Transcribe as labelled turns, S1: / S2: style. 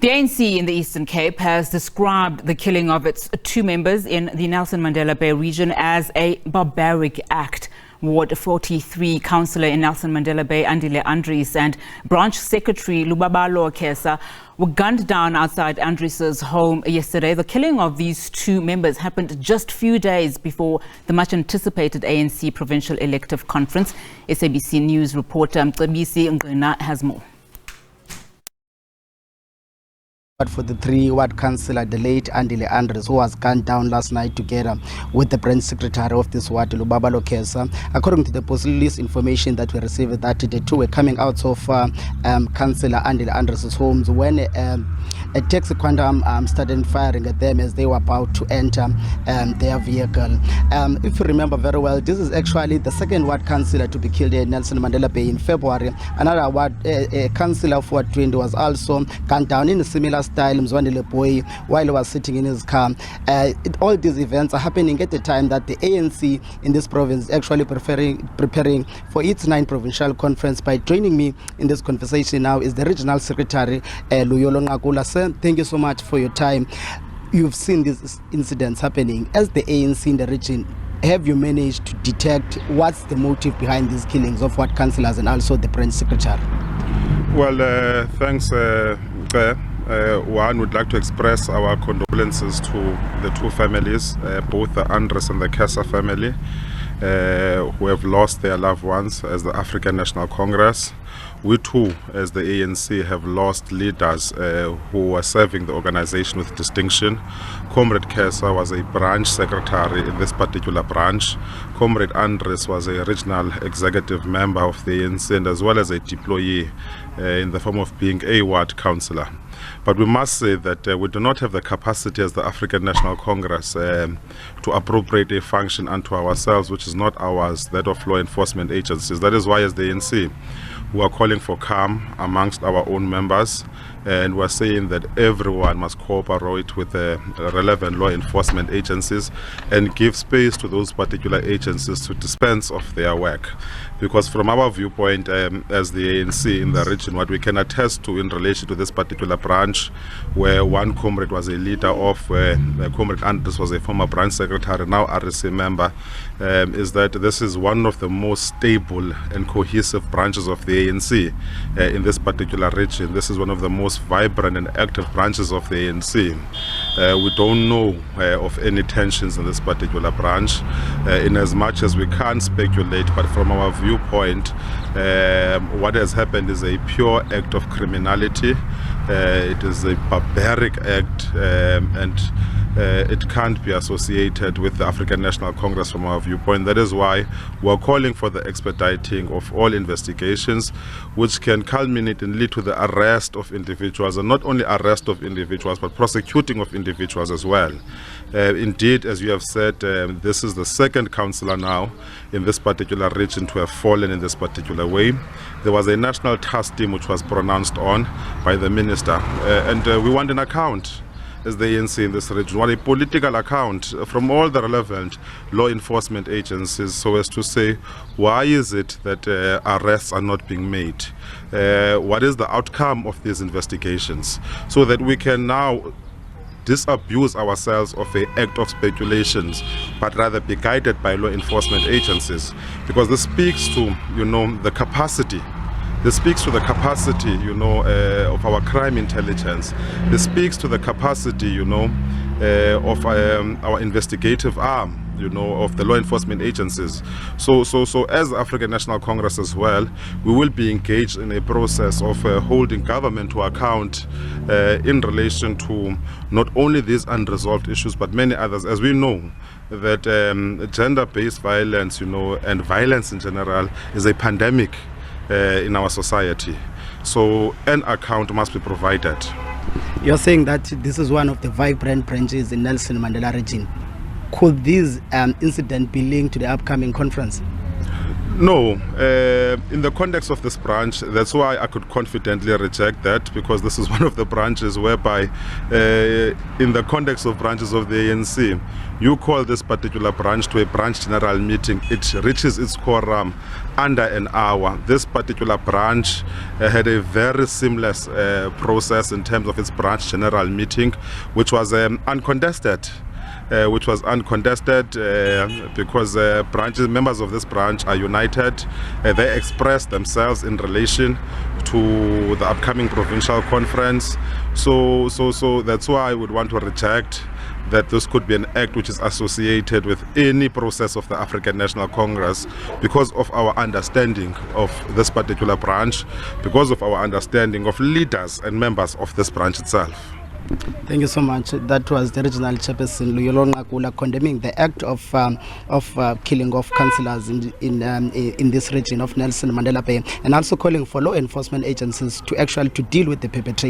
S1: The ANC in the Eastern Cape has described the killing of its two members in the Nelson Mandela Bay Region as a barbaric act. Ward 43 councillor in Nelson Mandela Bay, Andile Andries, and branch secretary Lubabalo Kesa were gunned down outside Andries' home yesterday. The killing of these two members happened just few days before the much-anticipated ANC Provincial Elective Conference. SABC News reporter Mcebisi Ngqina has more.
S2: For the three-ward councillor, the late Andile Andries, who was gunned down last night together with the branch secretary of this ward, Lubabalo Kesa. According to the police information that we received, that the two were coming out of councillor Andile Andries' homes when a taxi quantum started firing at them as they were about to enter their vehicle. If you remember very well, this is actually the second ward councillor to be killed in Nelson Mandela Bay in February. Another ward councillor of Ward 20 was also gunned down in a similar style, Mzwandile Boy, while he was sitting in his car. All these events are happening at the time that the ANC in this province is actually preparing for its 9th provincial conference. By joining me in this conversation now is the regional secretary, Luyolo Ngakula. Sir, thank you so much for your time. You've seen these incidents happening. As the ANC in the region, have you managed to detect what's the motive behind these killings of ward councillors and also the branch secretary?
S3: Well, thanks, one would like to express our condolences to the two families, both the Andries and the Kesa family, who have lost their loved ones. As the African National Congress, we too, as the ANC, have lost leaders who were serving the organization with distinction. Comrade Kesa was a branch secretary in this particular branch. Comrade Andries was a regional executive member of the ANC and as well as a deployee in the form of being a ward councillor. But we must say that we do not have the capacity as the African National Congress to appropriate a function unto ourselves, which is not ours, that of law enforcement agencies. That is why, as the ANC, we are calling for calm amongst our own members, and we're saying that everyone must cooperate with the relevant law enforcement agencies and give space to those particular agencies to dispense of their work. Because from our viewpoint as the ANC in the region, what we can attest to in relation to this particular branch, where one comrade was a leader of, Comrade Andries was a former branch secretary, now RSA member, is that this is one of the most stable and cohesive branches of the ANC in this particular region. This is one of the most vibrant and active branches of the ANC. We don't know of any tensions in this particular branch, in as much as we can't speculate, but from our viewpoint, what has happened is a pure act of criminality. It is a barbaric act, and it can't be associated with the African National Congress from our viewpoint. That is why we're calling for the expediting of all investigations, which can culminate and lead to the arrest of individuals, and not only arrest of individuals, but prosecuting of individuals as well. Indeed, as you have said, this is the second councillor now in this particular region to have fallen in this particular way. There was a national task team which was pronounced on by the minister, and we want an account as the ANC in this region, want a political account from all the relevant law enforcement agencies, so as to say, why is it that arrests are not being made? What is the outcome of these investigations? So that we can now disabuse ourselves of an act of speculations, but rather be guided by law enforcement agencies. Because this speaks to, the capacity. This speaks to the capacity, of our crime intelligence. This speaks to the capacity, of our investigative arm, of the law enforcement agencies. So as the African National Congress as well, we will be engaged in a process of holding government to account in relation to not only these unresolved issues, but many others. As we know that gender-based violence, and violence in general is a pandemic in our society. So an account must be provided.
S2: You're saying that this is one of the vibrant branches in Nelson Mandela region. Could this incident be linked to the upcoming conference?
S3: No, in the context of this branch, that's why I could confidently reject that, because this is one of the branches whereby, in the context of branches of the ANC, you call this particular branch to a branch general meeting, it reaches its quorum under an hour. This particular branch had a very seamless process in terms of its branch general meeting, which was uncontested. Because members of this branch are united. They express themselves in relation to the upcoming provincial conference. So that's why I would want to reject that this could be an act which is associated with any process of the African National Congress, because of our understanding of this particular branch, because of our understanding of leaders and members of this branch itself.
S2: Thank you so much. That was the regional chairperson Luyolo Ngakula condemning the act of killing of councillors in this region of Nelson Mandela Bay, and also calling for law enforcement agencies to actually deal with the perpetrators.